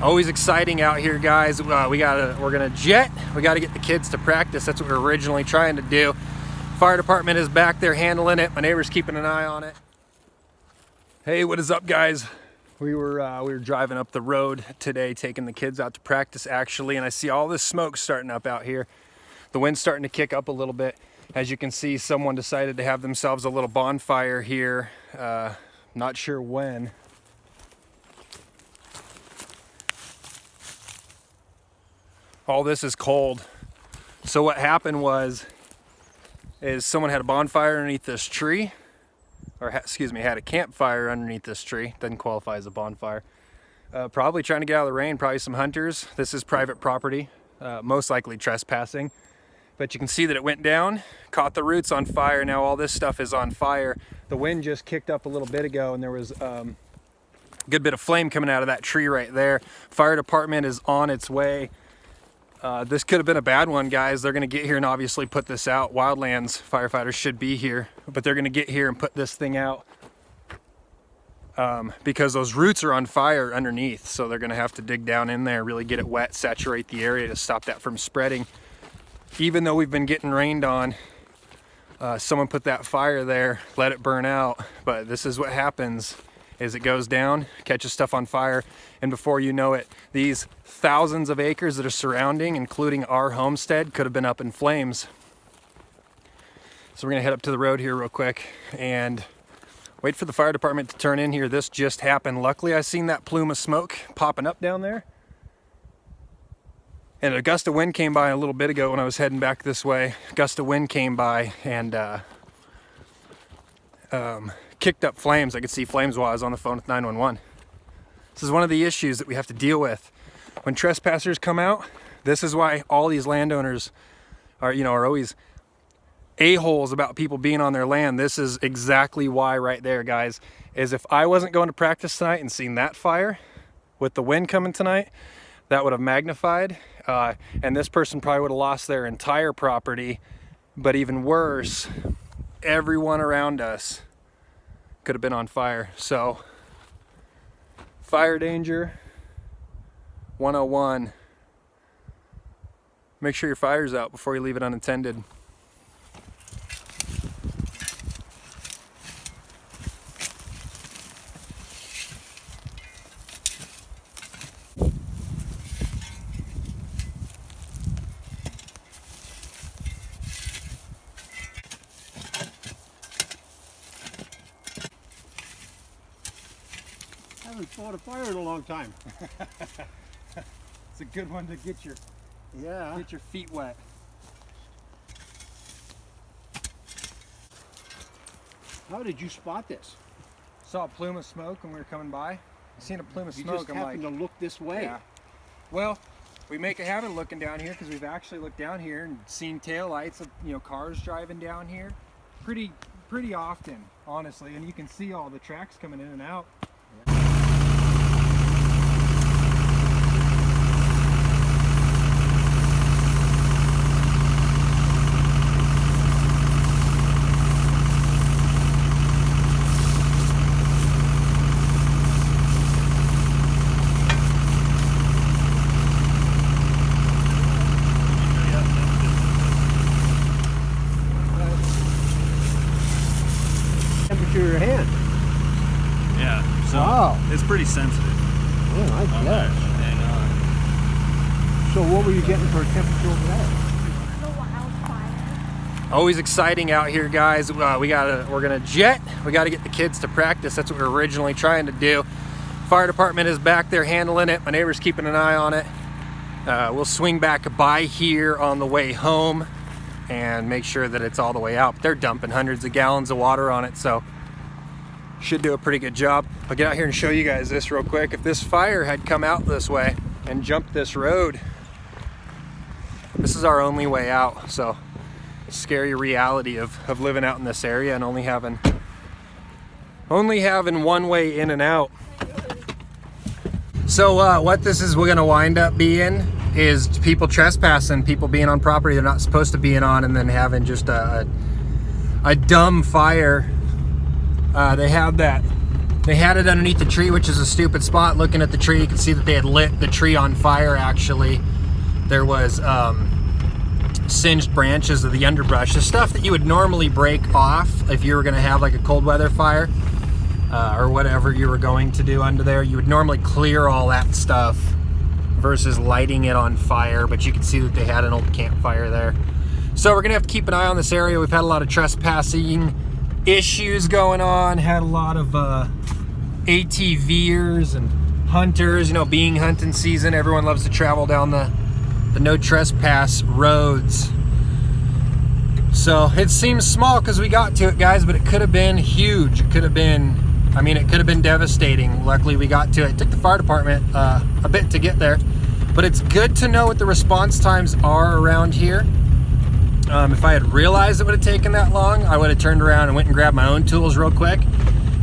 Always exciting out here, guys. We're gonna jet. We got to get the kids to practice. That's what we were originally trying to do. Fire department is back there handling it. My neighbor's keeping an eye on it. Hey, what is up, guys? We were driving up the road today, taking the kids out to practice actually, and I see all this smoke starting up out here. The wind's starting to kick up a little bit. As you can see, someone decided to have themselves a little bonfire here. Not sure when. All this is cold. So what happened is someone had a bonfire underneath this tree, or excuse me, had a campfire underneath this tree. Doesn't qualify as a bonfire. Probably trying to get out of the rain, probably some hunters. This is private property, most likely trespassing. But you can see that it went down, caught the roots on fire. Now all this stuff is on fire. The wind just kicked up a little bit ago and there was a good bit of flame coming out of that tree right there. Fire department is on its way. This could have been a bad one, guys. They're gonna get here and obviously put this out. Wildlands firefighters should be here, but they're gonna get here and put this thing out because those roots are on fire underneath. So they're gonna have to dig down in there, really get it wet, saturate the area to stop that from spreading. Even though we've been getting rained on, someone put that fire there, let it burn out. But this is what happens, is it goes down, catches stuff on fire, and before you know it, these thousands of acres that are surrounding, including our homestead, could have been up in flames. So we're gonna head up to the road here real quick and wait for the fire department to turn in here. This just happened. Luckily, I seen that plume of smoke popping up down there. And a gust of wind came by a little bit ago when I was heading back this way. Gust of wind came by and kicked up flames. I could see flames while I was on the phone with 911. This is one of the issues that we have to deal with. When trespassers come out, this is why all these landowners are always a-holes about people being on their land. This is exactly why right there, guys, is if I wasn't going to practice tonight and seen that fire with the wind coming tonight, that would have magnified, and this person probably would have lost their entire property. But even worse, everyone around us could have been on fire. So fire danger 101. Make sure your fire's out before you leave it unattended. I haven't fought a fire in a long time. It's a good one to get your feet wet. How did you spot this? Saw a plume of smoke when we were coming by. Seen a plume of smoke. You just happened to look this way. Yeah. Well, we make a habit of looking down here because we've actually looked down here and seen taillights of cars driving down here pretty often, honestly. And you can see all the tracks coming in and out. Temperature of your hand. Yeah, so wow. It's pretty sensitive. Yeah, I guess. And, so what were you getting for a temperature over there? Always exciting out here, guys. We're gonna jet. We got to get the kids to practice. That's what we were originally trying to do. Fire department is back there handling it. My neighbor's keeping an eye on it. We'll swing back by here on the way home and make sure that it's all the way out. They're dumping hundreds of gallons of water on it, so should do a pretty good job. I'll get out here and show you guys this real quick. If this fire had come out this way and jumped this road, this is our only way out. So scary reality of living out in this area and only having one way in and out. So what this is gonna wind up being is people trespassing, people being on property they're not supposed to be on, and then having just a dumb fire. They have They had it underneath the tree, which is a stupid spot. Looking at the tree, you can see that they had lit the tree on fire, actually. There was singed branches of the underbrush. The stuff that you would normally break off if you were gonna have like a cold weather fire or whatever you were going to do under there. You would normally clear all that stuff versus lighting it on fire, but you can see that they had an old campfire there. So we're gonna have to keep an eye on this area. We've had a lot of trespassing issues going on, had a lot of ATVers and hunters, you know, being hunting season, everyone loves to travel down the no trespass roads. So it seems small because we got to it, guys, but it could have been huge. It could have been, I mean, it could have been devastating. Luckily we got to it. It took the fire department a bit to get there, but it's good to know what the response times are around here. If I had realized it would have taken that long, I would have turned around and went and grabbed my own tools real quick.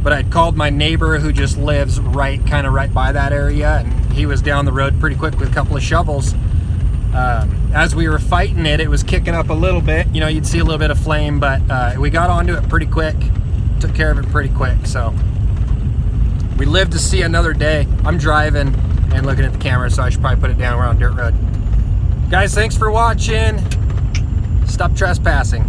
But I'd called my neighbor who just lives kind of right by that area, and he was down the road pretty quick with a couple of shovels. As we were fighting it, it was kicking up a little bit. You know, you'd see a little bit of flame, but we got onto it pretty quick. Took care of it pretty quick, so we lived to see another day. I'm driving and looking at the camera, so I should probably put it down. We're on dirt road. Guys, thanks for watching. Stop trespassing.